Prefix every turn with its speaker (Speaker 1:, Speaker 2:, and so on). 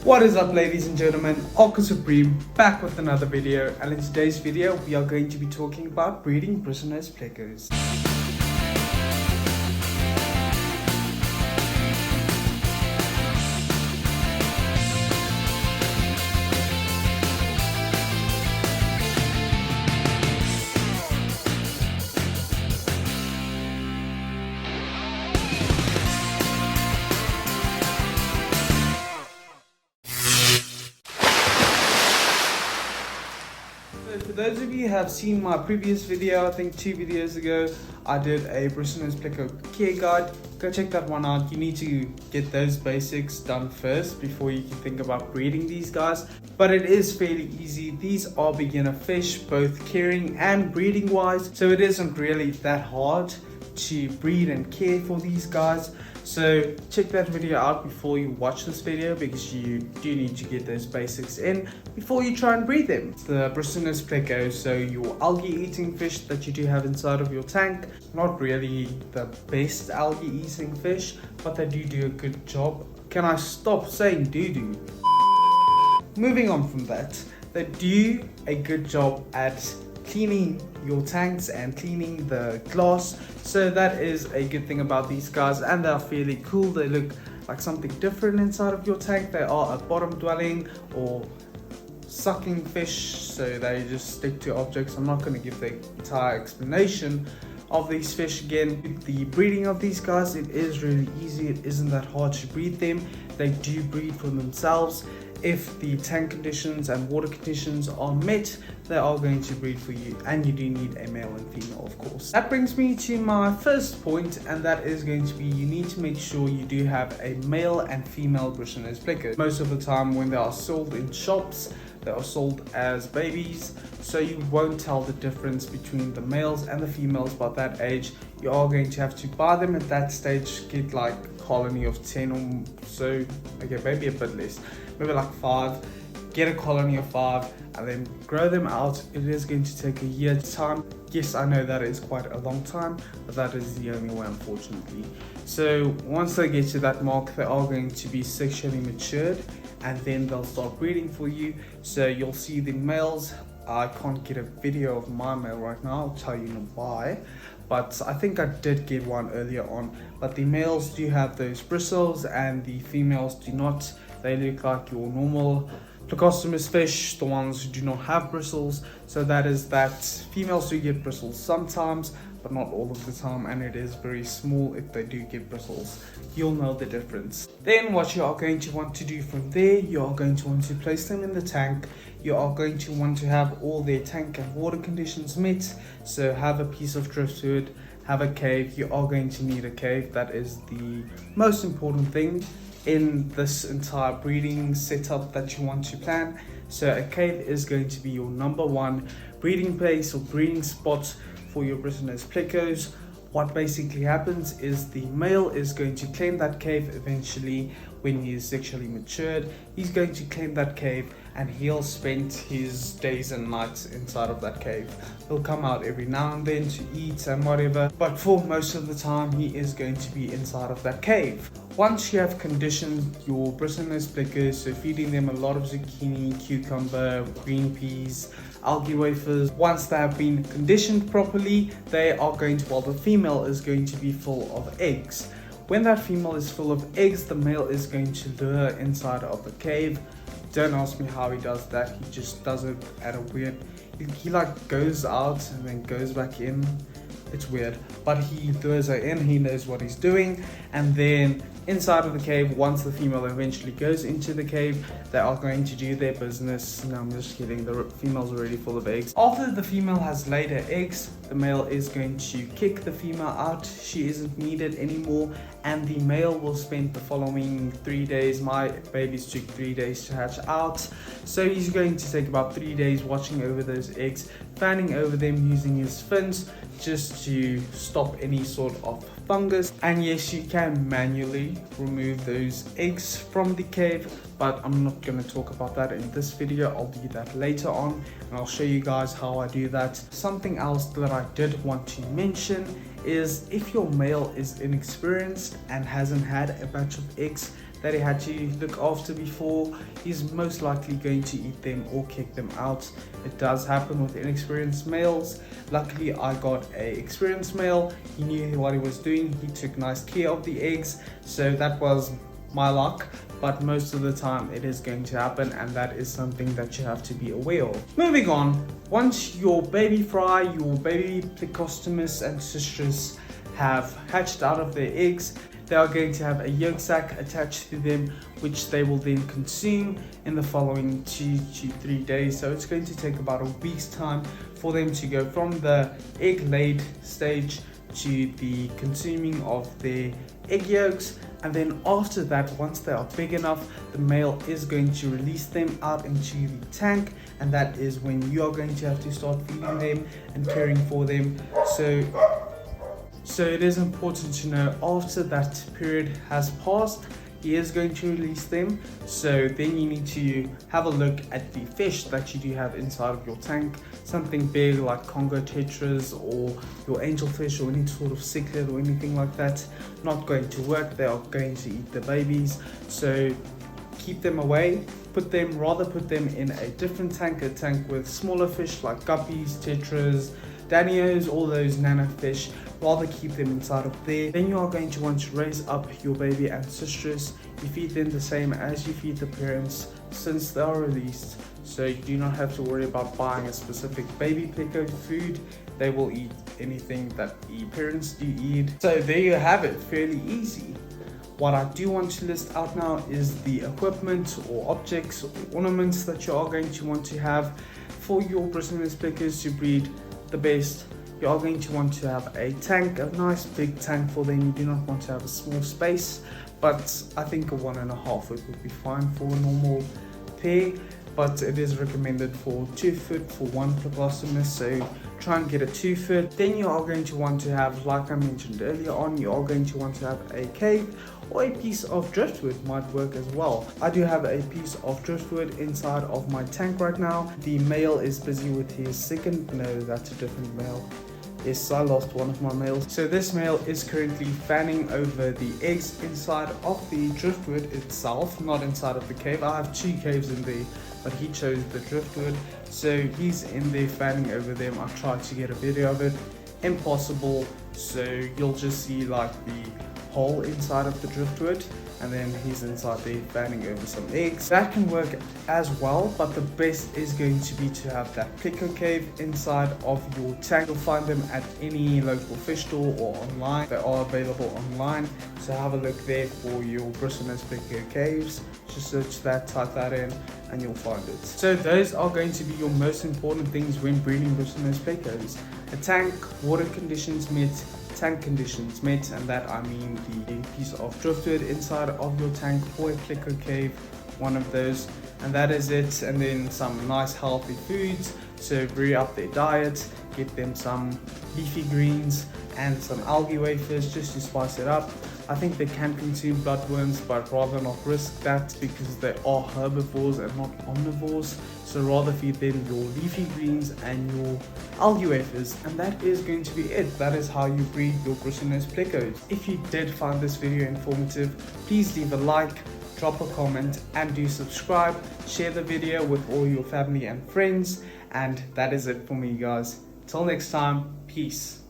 Speaker 1: What is up, ladies and gentlemen? Aqua Supreme back with another video, and in today's video we are going to be talking about breeding Bristlenose Plecos. For those of you who have seen my previous video, I think 2 videos ago, I did a Bristlenose Pleco care guide. Go check that one out. You need to get those basics done first before you can think about breeding these guys. But it is fairly easy. These are beginner fish, both caring and breeding wise. So it isn't really that hard to breed and care for these guys. So check that video out before you watch this video, because you do need to get those basics in before you try and breed them. It's the Bristlenose Pleco, so your algae eating fish that you do have inside of your tank. Not really the best algae eating fish, but they do a good job. Can I stop saying do? Moving on from that, they do a good job at cleaning your tanks and cleaning the glass, so that is a good thing about these guys, and they're fairly cool. They look like something different inside of your tank. They are a bottom dwelling or sucking fish, so they just stick to objects. I'm not going to give the entire explanation of these fish again. The breeding of these guys, it is really easy. It isn't that hard to breed them. They do breed for themselves. If the tank conditions and water conditions are met, they are going to breed for you, and you do need a male and female, of course. That brings me to my first point, and that is going to be, you need to make sure you do have a male and female Bristlenose Pleco. Most of the time when they are sold in shops, they are sold as babies, so you won't tell the difference between the males and the females by that age. You are going to have to buy them at that stage, get like a colony of 10 or so, okay, maybe a bit less, maybe like 5, get a colony of 5 and then grow them out. It is going to take a year's time. Yes, I know that is quite a long time, but that is the only way, unfortunately. So once they get to that mark, they are going to be sexually matured, and then they'll start breeding for you. So you'll see the males. I can't get a video of my male right now, I'll tell you why, but I think I did get one earlier on. But the males do have those bristles and the females do not. They look like your normal Plecos fish, the ones who do not have bristles. So that is that. Females do get bristles sometimes, but not all of the time, and it is very small if they do get bristles. You'll know the difference. Then what you are going to want to do from there, you are going to want to place them in the tank. You are going to want to have all their tank and water conditions met. So have a piece of driftwood, have a cave. You are going to need a cave. That is the most important thing in this entire breeding setup that you want to plan. So a cave is going to be your number one breeding place or breeding spot for your Bristlenose Plecos. What basically happens is the male is going to claim that cave eventually when he is sexually matured. He's going to claim that cave, and he'll spend his days and nights inside of that cave. He'll come out every now and then to eat and whatever, but for most of the time he is going to be inside of that cave. Once you have conditioned your Bristlenose Plecos, so feeding them a lot of zucchini, cucumber, green peas, algae wafers, once they have been conditioned properly, they are going to, well, the female is going to be full of eggs. When that female is full of eggs, the male is going to lure inside of the cave. Don't ask me how he does that. He just does it at a weird, he like goes out and then goes back in. It's weird, but he lures her in. He knows what he's doing. And then inside of the cave, once the female eventually goes into the cave, they are going to do their business. No, I'm just kidding. The female's already full of eggs. After the female has laid her eggs, the male is going to kick the female out. She isn't needed anymore, and the male will spend the following 3 days. My babies took 3 days to hatch out, so he's going to take about 3 days watching over those eggs, fanning over them using his fins just to stop any sort of fungus. And yes, you can manually remove those eggs from the cave, but I'm not going to talk about that in this video. I'll do that later on, and I'll show you guys how I do that. Something else that I did want to mention is if your male is inexperienced and hasn't had a batch of eggs, that he had to look after before, he's most likely going to eat them or kick them out. It does happen with inexperienced males. Luckily, I got an experienced male. He knew what he was doing. He took nice care of the eggs, so that was my luck. But most of the time it is going to happen, and that is something that you have to be aware of. Moving on, once your baby fry, your baby Plecostomus and Citrus have hatched out of their eggs, they are going to have a yolk sac attached to them, which they will then consume in the following 2 to 3 days. So it's going to take about a week's time for them to go from the egg laid stage to the consuming of their egg yolks. And then after that, once they are big enough, the male is going to release them out into the tank, and that is when you are going to have to start feeding them and caring for them. So it is important to know after that period has passed, he is going to release them. So then you need to have a look at the fish that you do have inside of your tank. Something big like Congo tetras or your angelfish or any sort of cichlid or anything like that, not going to work. They are going to eat the babies. So keep them away. Put them in a different tank, a tank with smaller fish like guppies, tetras, danios, all those nano fish. Rather keep them inside of there. Then you are going to want to raise up your baby and citrus. You feed them the same as you feed the parents since they are released. So you do not have to worry about buying a specific baby Pleco food. They will eat anything that the parents do eat. So there you have it, fairly easy. What I do want to list out now is the equipment or objects or ornaments that you are going to want to have for your Bristlenose Plecos to breed the best. You are going to want to have a tank, a nice big tank for them. You do not want to have a small space, but I think a 1.5 would be fine for a normal pair, but it is recommended for 2 foot for one Plecostomus, so try and get a 2 foot. Then you are going to want to have, like I mentioned earlier on, you are going to want to have a cave or a piece of driftwood might work as well. I do have a piece of driftwood inside of my tank right now. The male is busy with his second, no, that's a different male. Yes, I lost one of my males. So this male is currently fanning over the eggs inside of the driftwood itself, not inside of the cave. I have 2 caves in there, but he chose the driftwood. So he's in there fanning over them. I tried to get a video of it. Impossible. So you'll just see like the hole inside of the driftwood, and then he's inside there fanning over some eggs. That can work as well, but the best is going to be to have that Pleco cave inside of your tank. You'll find them at any local fish store or online. They are available online, so have a look there for your Bristlenose Pleco caves. Just search that, type that in, and you'll find it. So those are going to be your most important things when breeding Bristlenose Plecos. A tank, water conditions met, tank conditions met, and that I mean the piece of driftwood inside of your tank or a Pleco cave, one of those, and that is it. And then some nice healthy foods, so vary up their diet, get them some leafy greens and some algae wafers just to spice it up. I think they can consume bloodworms, but rather not risk that because they are herbivores and not omnivores. So rather feed them your leafy greens and your algae wafers, and that is going to be it. That is how you breed your Bristlenose Plecos. If you did find this video informative, please leave a like, drop a comment, and do subscribe. Share the video with all your family and friends, and that is it for me, guys. Till next time, peace.